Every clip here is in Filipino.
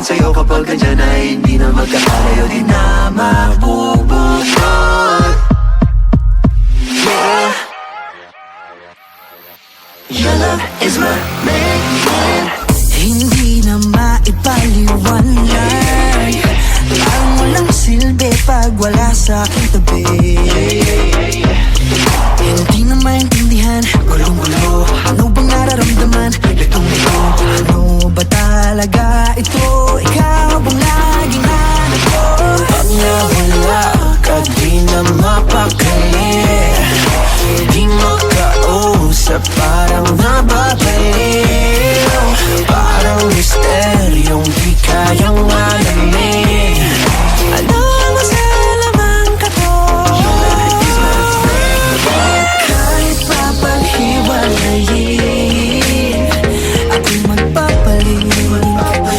rin sa'yo kapag andyan ay hindi na magkakalayo, di na mabubukod. Yeah, your love is my main. Hindi na maipaliwanag, ang walang silbi pag wala sa aking tabi. Hindi na maintindihan, gulong-gulo, ano bang nararamdaman? Litong-lito, ano ba talaga ito? Ikaw bang laging hanap ko? Pag nawala ka, di na mapakali, di makausap, parang nababaliw. Parang misteryong di kayang alamin. Ano ang masalaman ka to? Kahit mapaghiwalayin, ako'y magpapalit.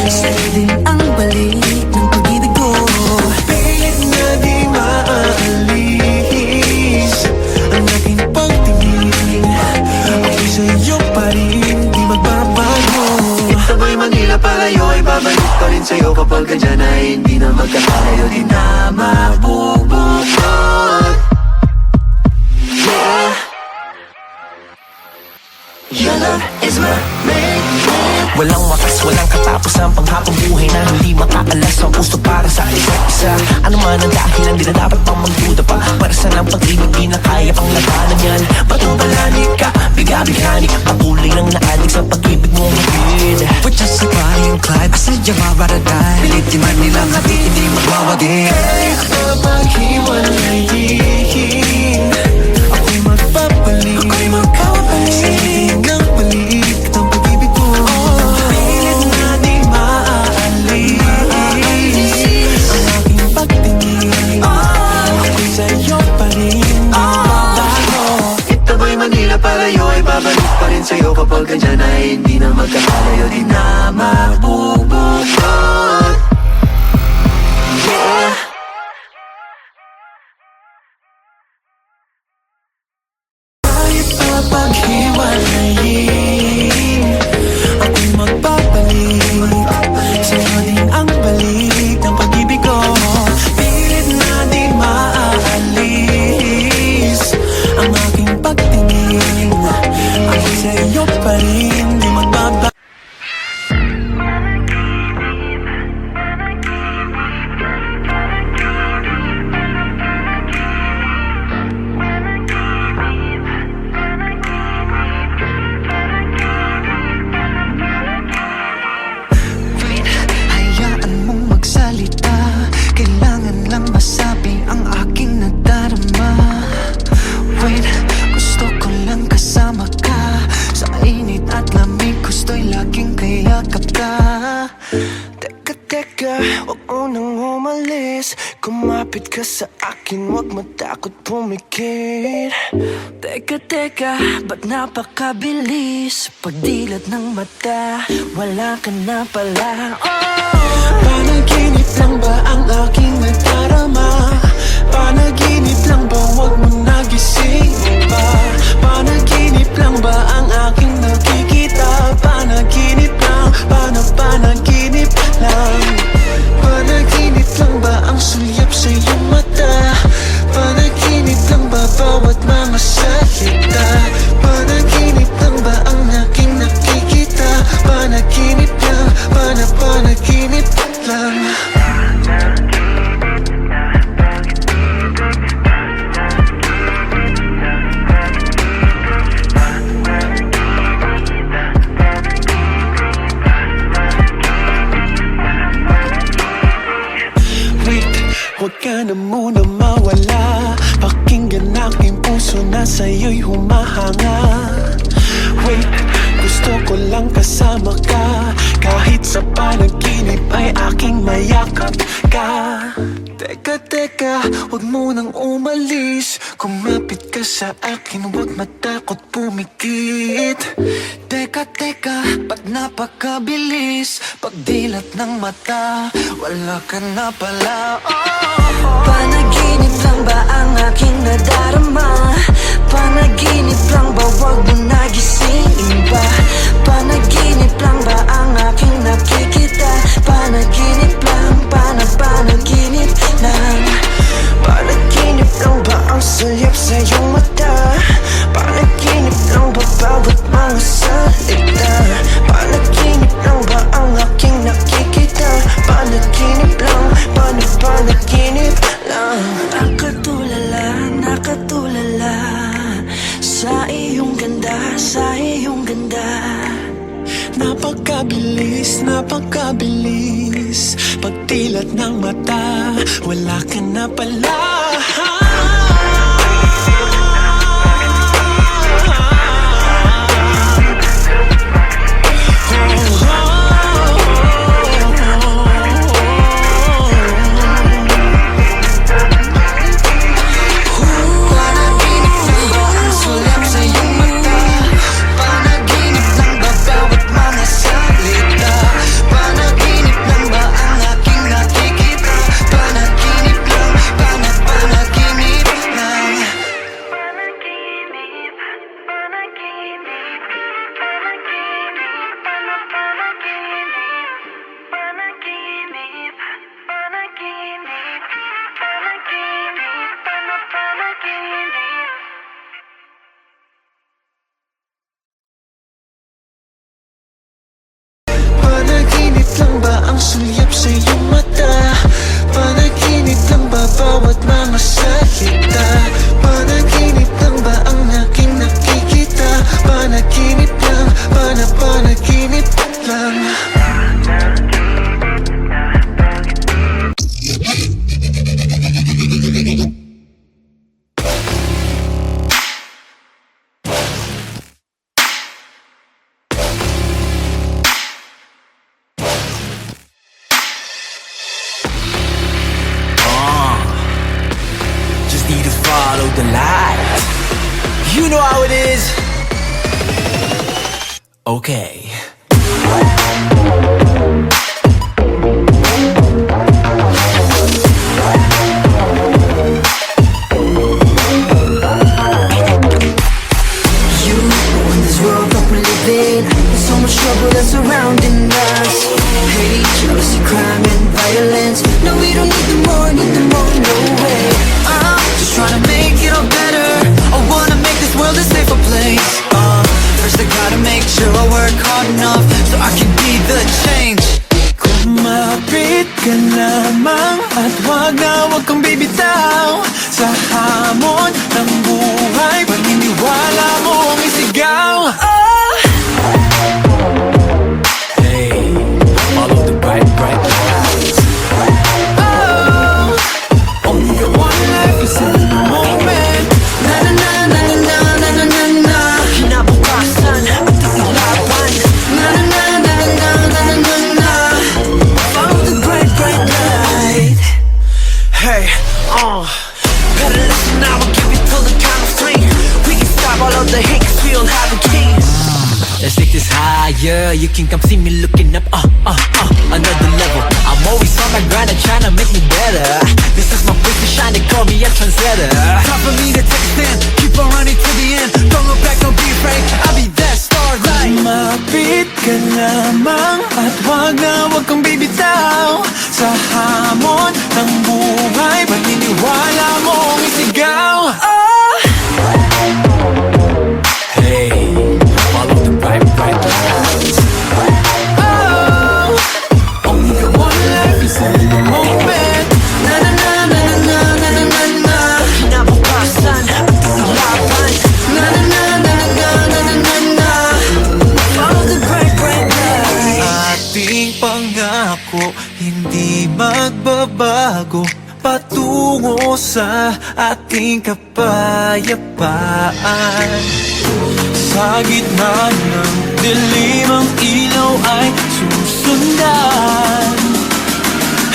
Sa'yo din ang balik ng pag-ibig ko. Pilit na di maaalis ang aking pagtingin. Ako'y sa'yo pa rin, di magbabago. Ito ba'y Manila palayo ay babalik pa rin sa'yo kapag andyan ay hindi na magkakalayo, di na mabubukod. Yeah, your love is my main. Walang wakas, walang katapos ang panghapong buhay na hindi makaalas ang puso para sa isa't isa. Ano man ang dahilan, di na dapat pang magduda pa. Para sa ng pag-ibig, di na kaya pang labanan yan. Patubalani ka, biga-bigani, patuloy ng naalig sa pag-ibig mong hatid. We're just like Bonnie and Clyde, asadya mabaraday. Pilitin man nilang hati, hindi magwawagi. Kahit mapaghiwalayin, ako'y magpapalit. Sige ng balik ng pag-ibig ko. Pilit na di maaalis ang aking pagtingin. Ako'y sa'yo pa rin, di magbabago. Ito ba'y Manila palayo ay babalik pa rin sa'yo kapag andyan ay hindi na magkakalayo, di na mabubukod. Yeah, Kahit mapaghiwalayin, ako'y magpapalit. Sa'yo din ang balik ng pag-ibig ko. Pilit na di maaalis ang aking pagtingin. Ako'y sa'yo pa rin, di magbabago. Wait, hayaan mong magsalita. Kailangan lang masabi ang aking nadarama. Wait, gusto ko lang kasama ka. Sa init at lamig, gusto'y laging kayakap ka. Teka, huwag mo nang umalis. Kumapit ka sa akin, huwag matakot pumikit. Teka, ba't napakabilis? Pagdilat ng mata, wala ka na pala. Panaginip lang ba ang aking nadarama? Panaginip lang ba, huwag mo nagising pa? Panaginip lang ba ang aking nakikita? Panaginip lang, panaginip lang. Panaginip lang ba ang sulyap sa iyong mata? Panaginip lang ba bawat mga salita? Panaginip lang ba ang aking nakikita? Panaginip lang, panaginip lang. Huwag ka na muna mawala. Pakinggan aking puso na sa'yo'y humahanga. Wait, gusto ko lang kasama ka. Kahit sa panaginip ay aking mayakap ka. Teka, huwag mo nang umalis. Kumapit ka sa akin, huwag matakot pumikit. Teka, ba't napakabilis? Pagdilat ng mata, wala ka na pala. Panaginip lang ba ang aking nadarama? Panaginip lang ba, wag mo nagising ba? Panaginip lang ba ang aking nakikita? Panaginip napakabilis, napakabilis. Pagdilat ng mata, wala ka na pala. Panaginip lang ba ang sulyap sa iyong mata? Panaginip lang ba bawat mga salita? Panaginip lang ba ang aking nakikita? Panaginip lang, panaginip lang. Just need to follow the light. You know how it is. Okay. You in this world that we live in, there's so much trouble that's surrounding us. Hate, jealousy, crime and violence. No, we don't need them more, no way. I'm just trying to make it all better. I wanna make this world a safer place. First I gotta make sure I work hard enough so I can be the change. Kumapit ka lamang at wag kang bibitaw sa hamon ng buhay. Paniniwala mong isigaw. Hey, follow the bright lights. Only got one life, is in the moment. Na na na na na na na na na na. Kinabukasan at ilaban. Na na na na na na na na na na. Follow the bright light. Hey, better listen now. I'll give you till the count of three. We can stop all of the hate 'cause we all have a key. Let's take this higher. You can come see me looking up, another level. I'm always on my grind and trying to make me better. This is my place to shine, they call me a trendsetter. Time for me to take a stand, keep on running to the end. Don't look back, don't be afraid, I'll be that starlight. Kumapit ka lamang at wag kang bibitaw sa hamon ng buhay. Paniniwala mong isigaw. Hey, follow the bright lights. Only got one life, is in the moment. Na na na na na na na na na na. Kinabukasan at ilaban. Na na na na na na na na na na. Follow the bright light. Ating pangako, hindi magbabago. Patungo sa ating kapayapaan. Sa gitna ng dilim ang ilaw ay susundan.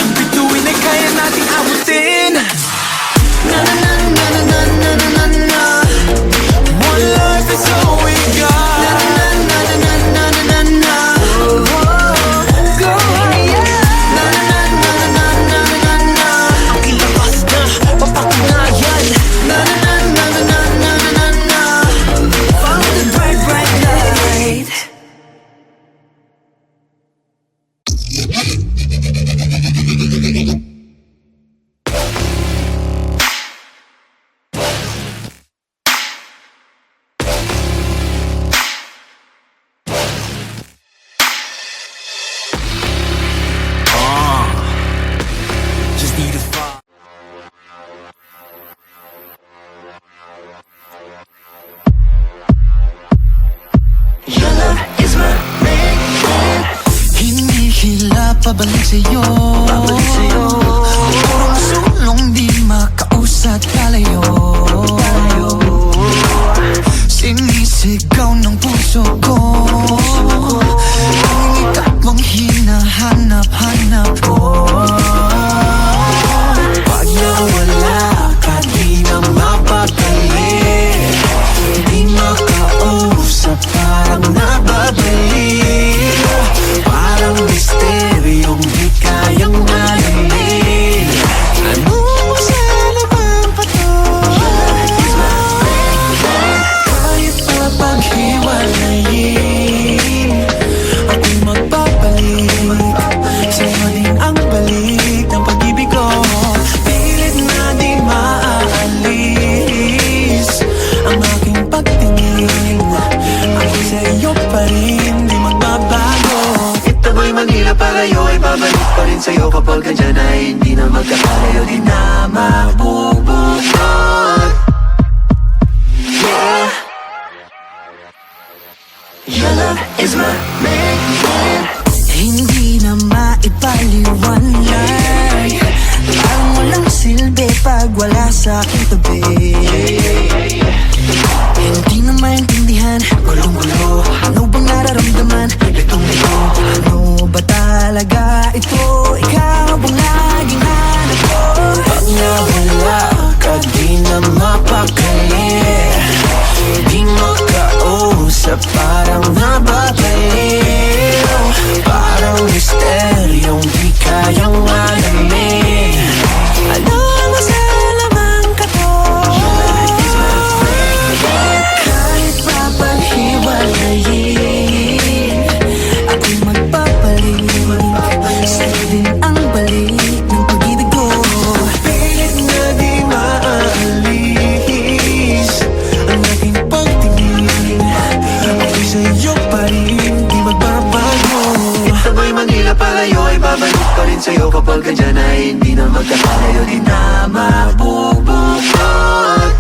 Ang bituin ay kaya nating abutin. Na na na na na na na na na. One life is all we got. Na na na na na na na na. Go higher. Na na na na na na na na. Ang ilabas na, papatunayan. Na na na na na na na na. Follow the bright light. silbi pag wala sa aking tabi. Hindi na maintindihan, gulong-gulo. Ano bang nararamdaman? Litong-lito. Ano ba talaga ito? Ikaw bang laging hanap ko? Pag nawala ka, di na mapakali. Di makausap, parang nababaliw. Parang misteryong di kayang alamin. Ano ang masalaman ka to? Kahit mapaghiwalayin, ako'y magpapalit. Sa'yo din ang balik ng pag-ibig ko. Pilit na di maalis ang aking pagtingin. Ako'y sa'yo pa rin, di magbabago. Ito ba'y Manila palayo ay babalik pa rin sa'yo kapag andyan ay hindi na magkakalayo, di na mabubukod.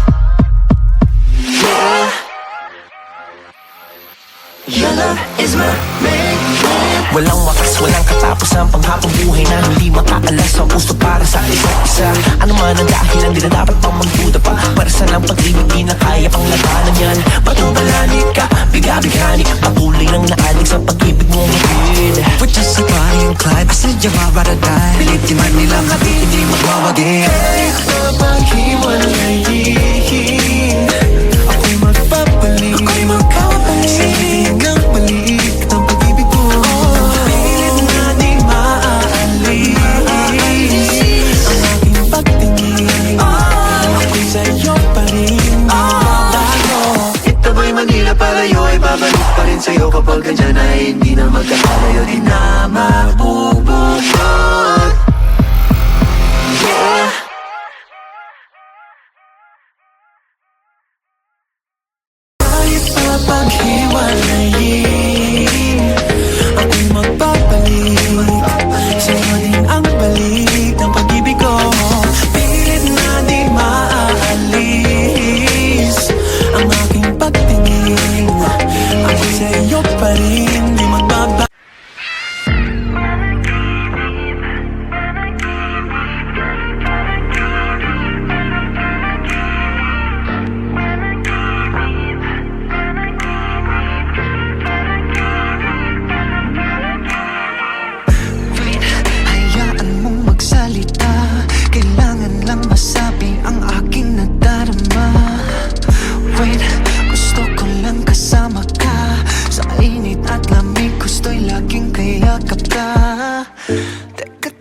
Yeah. Your love is my main. Walang wakas, walang katapos ang panghapong buhay na hindi makaalas ang puso para sa isa't isa. Ano man ang dahilan, di na dapat pang magduda pa. Para sa ng pag-ibig, di na kaya pang labanan yan. Patubalani ka, biga-bigani, patuloy ng naalig sa pag-ibig mo magid. We're just a Bonnie and Clyde, I said you're my ride or die. Pilitin man nilang hati, hindi magwawagi. Kahit mapaghiwalayin, ako'y magpapalit. Sa'yo din ang balik ng pag-ibig ko. Pilit na di maaalis ang aking pagtingin. Ako'y sa'yo pa rin, magbabago. Ito ba'y Manila palayo ay babalik pa rin sa'yo kapag andyan ay hindi na magkakalayo, di na mabubukod. Yeah. Kahit mapaghiwalayin, ako'y magpapalit. Sa'yo din ang balik ng pag-ibig ko. Pilit na di maaalis ang aking pagtingin. Ako'y sa'yo pa rin, di magbabago. Wait, hayaan mong magsalita. Kailangan lang masabi ang aking nadarama. Wait, gusto ko lang kasama ka. Sa init at lamig, gusto'y laging kayakap ka.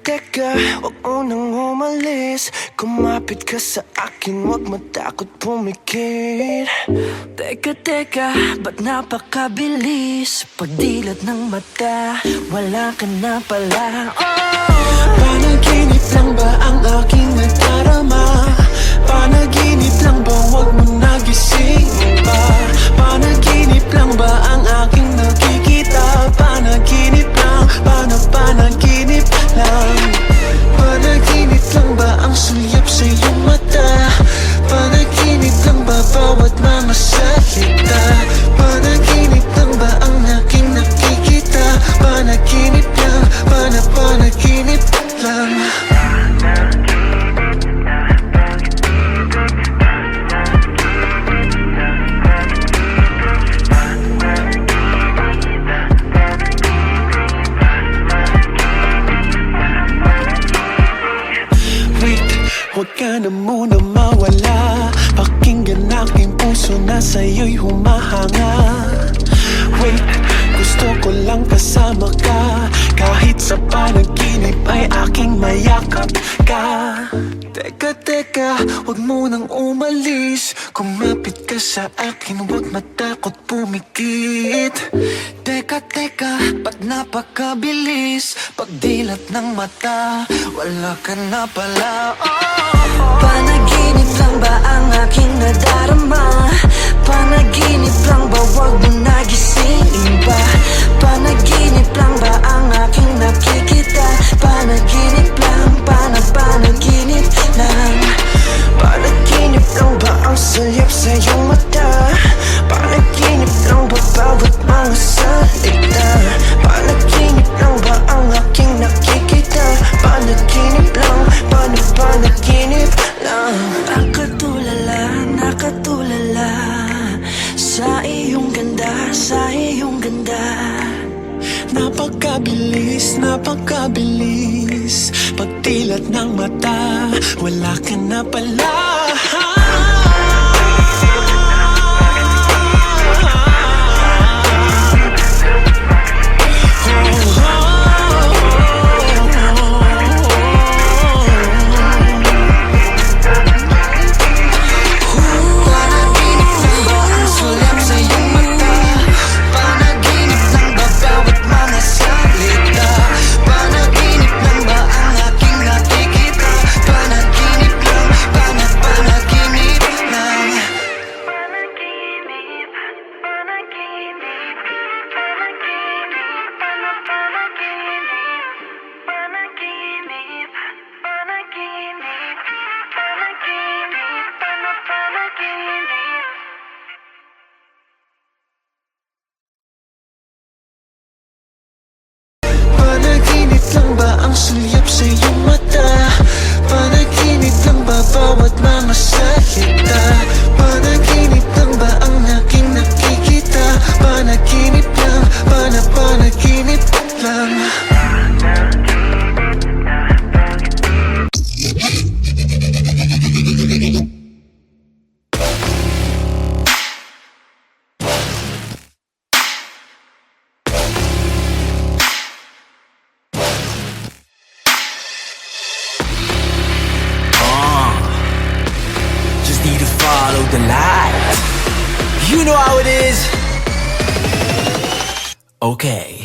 Teka, huwag mo nang umalis. Kumapit ka sa akin, huwag matakot pumikit. Teka, ba't napakabilis? Pagdilat ng mata, wala ka na pala. Panaginip lang ba ang aking nadarama? Panaginip lang ba, huwag mo nagising pa? Panaginip lang ba ang aking nakikita? Panaginip lang, panaginip lang. Panaginip lang ba ang sulyap sa iyong mata? Panaginip lang ba bawat mga salita? Panaginip lang ba ang aking nakikita? Panaginip lang, panaginip lang. Wait, huwag ka na muna mawala. Pakinggan aking puso na sa'yo'y humahanga. Wait, gusto ko lang kasama ka. Kahit sa panaginip ay aking mayakap ka. Teka, huwag mo nang umalis. Kumapit ka sa akin, huwag matakot pumikit. Teka, ba't napakabilis? Pagdilat ng mata, wala ka na pala. Panaginip lang ba ang aking nadarama? Panaginip lang ba, wag mo nagising ba? Panaginip lang ba ang aking nakikita? Panaginip lang, panaginip lang. Panaginip lang ba ang salyap sa iyong mata? Panaginip lang ba bawat mga salita? Panaginip lang ba ang aking nakikita? Panaginip lang, panaginip Napakabilis, napakabilis Pagtilat ng mata, wala ka na pala. Panaginip lang ba ang sulyap sa iyong mata? Panaginip lang ba bawat mga salita? Panaginip lang ba ang aking nakikita? Panaginip lang, panaginip lang. Just need to follow the light. You know how it is. Okay.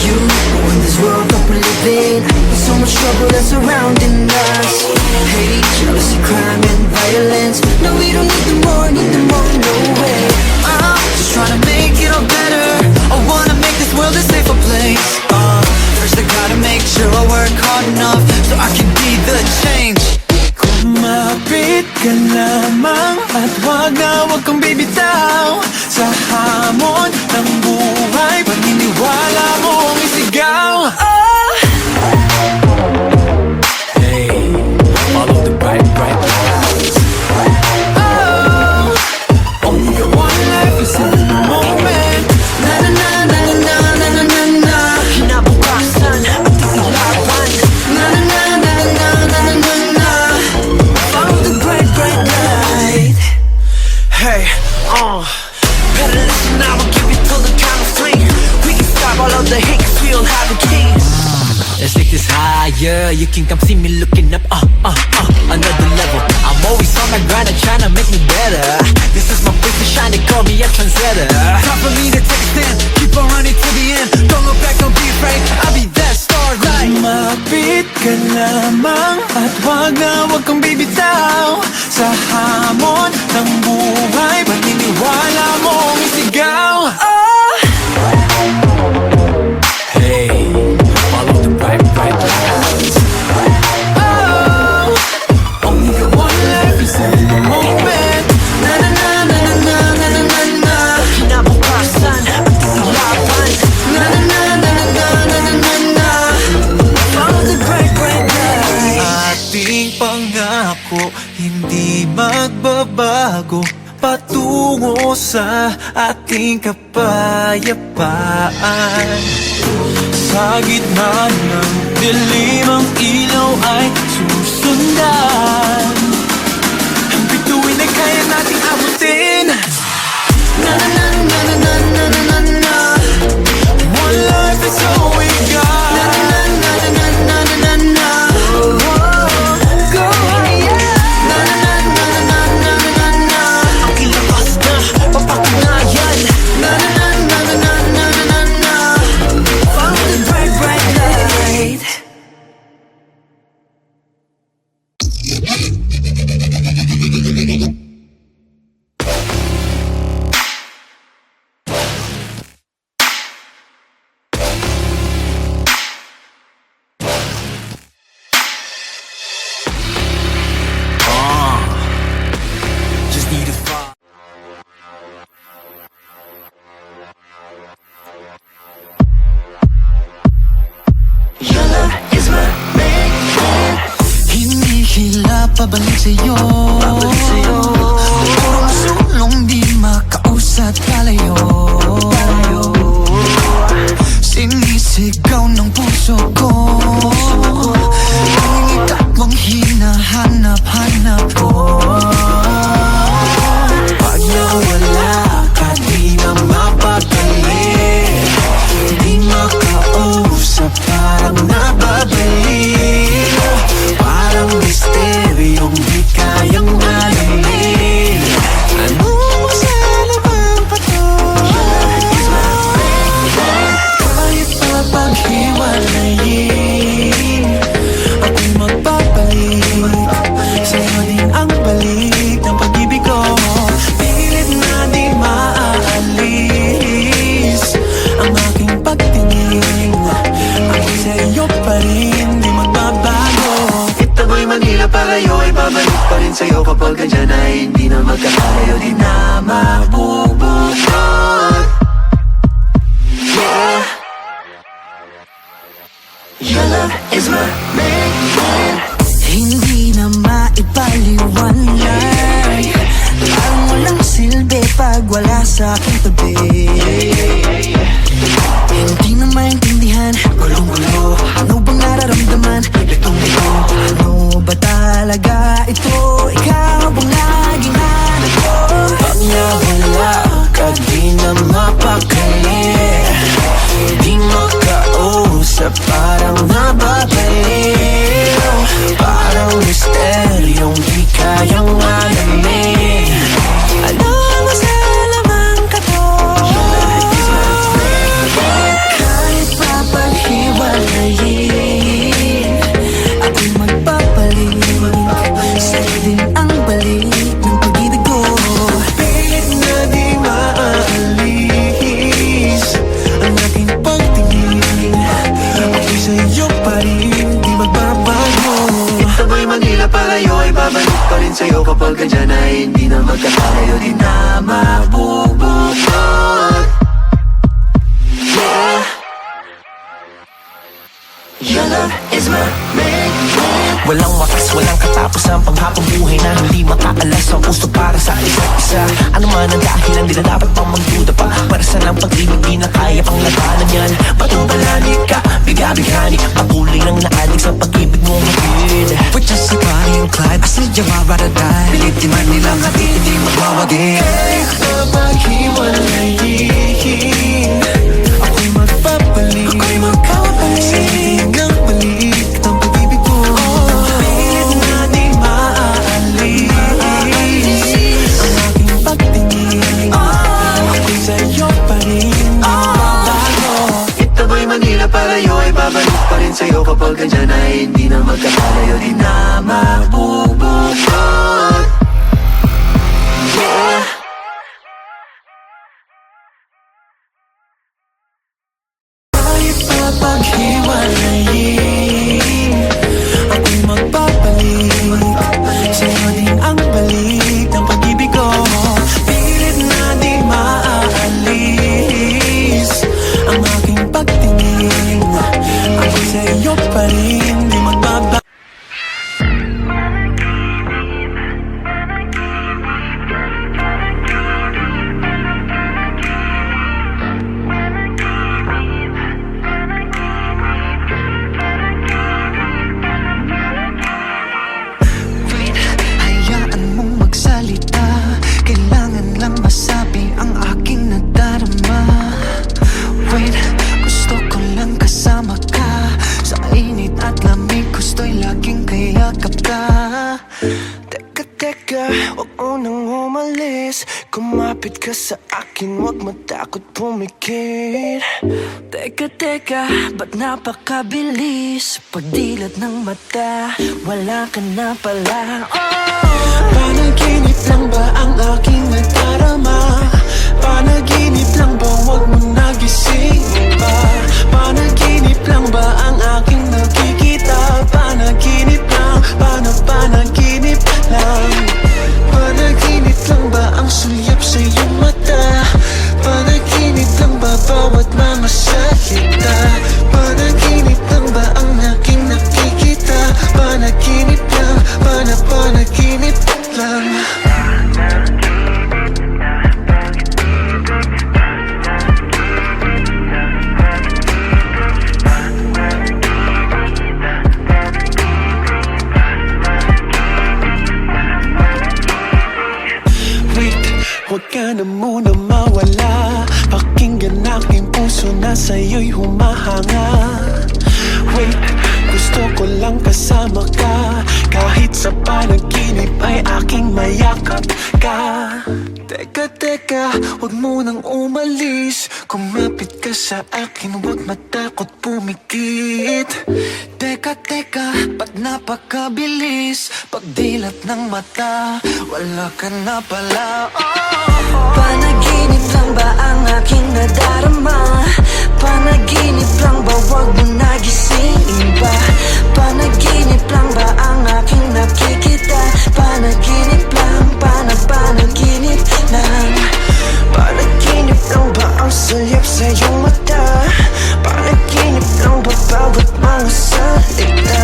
You in this world that we live in, there's so much trouble that's surrounding us. Hate, jealousy, crime and violence. No, we don't need them more, no way. I'm just trying to make it all better. I wanna make this world a safer place. First I gotta make sure I work hard enough so I can be the change. Kumapit ka lamang at wag kang bibitaw sa hamon ng buhay. Paniniwala mo ang isigaw. Hey, follow the bright lights. Only got one life, is in the moment. Na na na na na na na na na. Kinabukasan ating ilaban. Na na na na na na na na na. Follow the bright light. Hey, better listen now, I'll give you till the count of three. We can stop all of the hate, 'cause we don't have the keys. Let's take this higher, you can come see me looking up, another level. I'm always on my grind and trying to make me better. This is my place to shine, they call me a trendsetter. Time for me to take a stand, keep on running to the end. Don't look back, don't be afraid, I'll be that starlight. Kumapit ka lamang at wag kang bibitaw sa hamon ng buhay. Paniniwala mo ang isigaw. Hey, follow the bright lights. Only got one life, is in the moment. Na na na na na na na na na na. Kinabukasan ating ilaban. Na na na na na na na na na na. Follow the bright light. Ating pangako, hindi magbabago. Patungo sa ating kapayapaan. Sa gitna ng dilim ang ilaw ay susundan. Ang bituin ay kaya nating abutin. Na na na na na na na na na na. One life is all we got. Na na na na na na na na na. Go yeah. Na na na na na na na na. Ang kilabas na, papatunayan. Na na na na na na na na na. Follow the bright light. sa'yo. Purong sulong di makausat palayo. Sinisigaw ng puso ko ang ikaw ang hinahanap-hanap ko. Pag nawala ka, di na mapapali. Di makausap, parang nababalik. Parang misteryong di kayang malamin. Ano masala bang pato? Kahit pa paghiwalayin, ako'y magpapalik. Sa'yo din ang balik ng pag-ibig ko. Pilit na di maaalis ang aking pagtingin. Ako'y sa'yo pa rin, di magbabago. Itaboy Manila, palayo ay babalik pa rin sa'yo. Kapag andyan ay hindi na magkakalayo, di na mabubukod. Yeah, your love is my main. Hindi na maipaliwanag, parang walang silbi pag wala sa aking tabi. Hindi na maintindihan, gulong-gulo. Ano bang nararamdaman? Litong-lito. Ano ba talaga ito? Ikaw bang laging hanap ko? Pag nawala ka, di na mapakali. Di makausap, parang nababaliw. Parang misteryong di kayang alamin. Ano masala bang kato? Kahit pa paghiwalayin, ako'y magpapalik. Sa'yo din ang balik ng pag-ibig ko. Pilit na di maaalis ang aking pagtingin. Ako'y sa'yo pa rin, di magbabago. Itaboy Manila, palayo ay babalik pa rin sa'yo. Kapag andyan ay hindi na magkakalayo, di na mabubukod. Yeah, your love is my main. Walang wakas, walang katapos ang panghabang buhay na hindi makaalas ang puso para sa isa't isa. Ano man ang dahilan, di na dapat pang magduda pa. Para sa ng pag-ibig, di na kaya pang labanan yan. Patungbalani ka, biga-bigani, patuloy nang naalig sa pag-ibig mo ngayod. We're just like Bonnie and Clyde, I said you are right or die. Pilitin man nilang hati, hindi magwawagi. Kahit pa maghiwalayin, ako'y magpapalik. Sa'yo din ang balik ng pag-ibig ko. Pilit na di maaalis ang aking pagtingin. Ako'y sa'yo pa rin, di magbabago. Itaboy Manila, palayo ay babalik pa rin sa'yo. Kapag andyan ay hindi na magkakalayo, di na mabubukod. Yeah, Kahit pa paghiwalayin, ako'y magpapalik. Sa'yo din ang balik ng pag-ibig ko. Pilit na di maaalis ang aking pagtingin. Ako'y sa'yo pa rin, di magbabago. Wait, hayaan mong magsalita. Kailangan lang masabi ang aking nadarama. Wait, gusto ko lang kasama ka. Sa init at lamig, gusto'y laging kayakap ka. Teka, huwag mo nang umalis. Kumapit ka sa akin, huwag matakot pumikit. Teka, ba't napakabilis? Pagdilat ng mata, wala ka na pala. Panaginip lang ba ang aking nadarama? Panaginip lang ba, huwag mo nagising pa? Panaginip lang ba ang aking nakikita? Panaginip lang, panaginip lang. Panaginip lang ba ang sulyap sa iyong mata? Panaginip lang ba bawat mga salita? Panaginip lang ba ang aking nakikita? Panaginip lang, panaginip Huwag ka na muna mawala. Pakinggan aking puso na sa'yo'y humahanga. Wait, gusto ko lang kasama ka. Kahit sa panaginip ay aking mayakap ka. Teka, huwag mo nang umalis. Kumapit ka sa akin, huwag matakot pumikit. Teka, ba't napakabilis? Pagdilat ng mata, wala ka na pala. Panaginip lang ba ang aking nadarama? Panaginip lang ba, wag mo nagisingin ba? Panaginip lang ba ang aking nakikita? Panaginip lang, panaginip lang. Panaginip lang ba ang sulyap sa iyong mata? Panaginip lang ba bawat mga salita?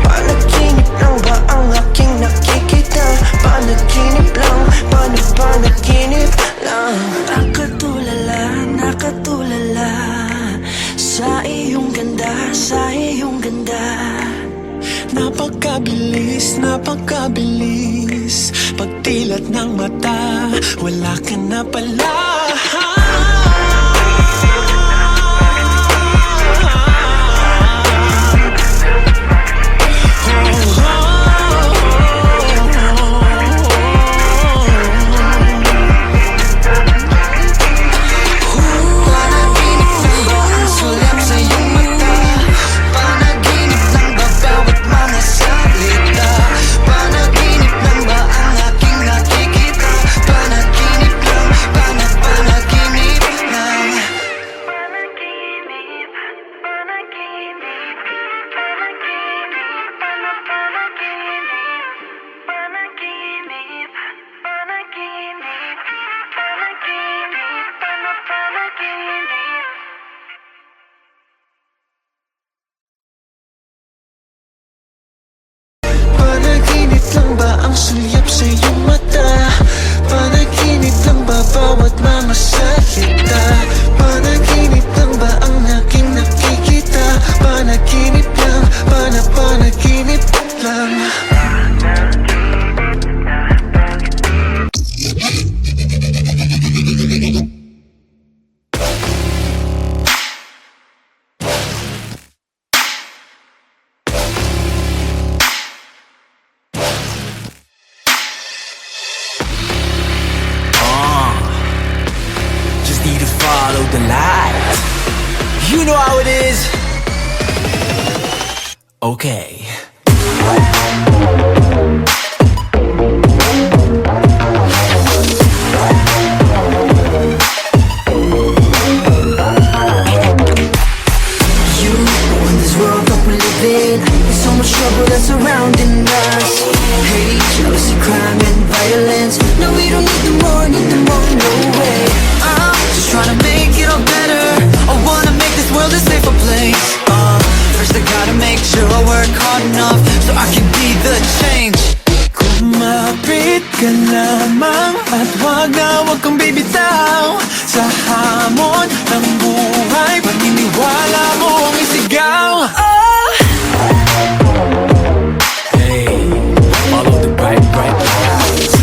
Panaginip lang ba ang aking nakikita? Panaginip lang, panaginip lang. Nakatulala sa iyong ganda, sa iyong ganda. Napakabilis, pagdilat ng mata, wala ka na pala. Panaginip lang ba ang sulyap sa iyong mata? Panaginip lang ba bawat mga salita? Panaginip lang ba ang aking nakikita? Panaginip lang, panaginip lang. Just need to follow the light. You know how it is. Okay. You in this world that we live in, there's so much trouble that's surrounding us. Hate, jealousy, crime and violence. No, we don't need them more, no way. I'm just trying to make it all better. I wanna make this world a safer place. First I gotta make sure I work hard enough so I can be the change. Kumapit ka lamang at wag kang bibitaw sa hamon ng buhay. Paniniwala mo ang isigaw. Hey, follow the bright lights.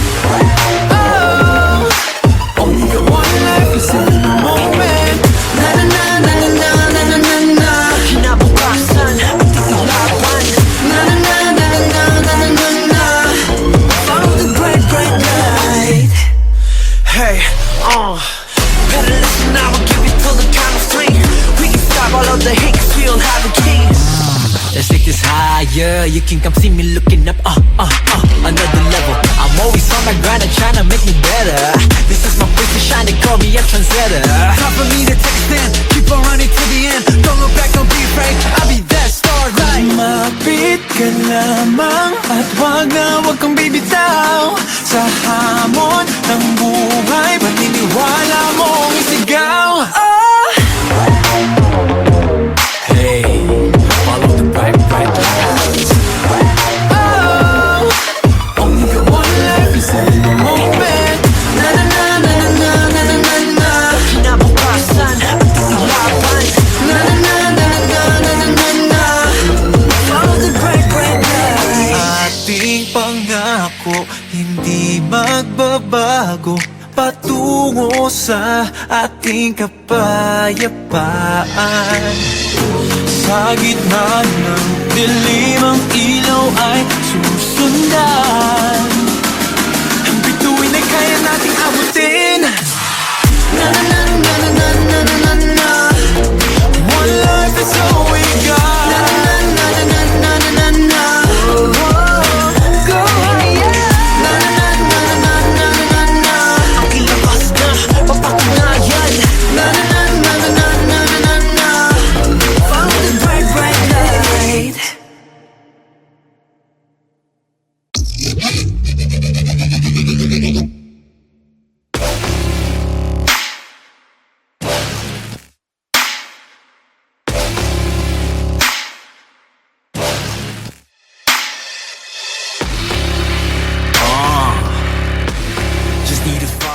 Only got one life, listen in the moment. Na na na na na na na na na na. Kinabukasan, ating ilaban. Na na na na na na na na na na. Follow the bright light. Hey, better listen now, I'll give you till the count of three. We can stop all of the hate, 'cause we don't have the keys. Let's take this higher, you can come see me looking up, another level. I'm always on my grind and trying to make me better. This is my place to shine, they call me a trendsetter. Time for me to take a stand, keep on running to the end. Don't look back, don't be afraid, I'll be that starlight. Kumapit ka lamang at wag kang bibitaw sa hamon ng buhay. Paniniwala mo ang isigaw. Hey, follow the bright lights. Only got one life, listen in the moment. Na na na na na patungo sa ating kapayapaan. Sa gitna ng dilim ang ilaw ay susundan.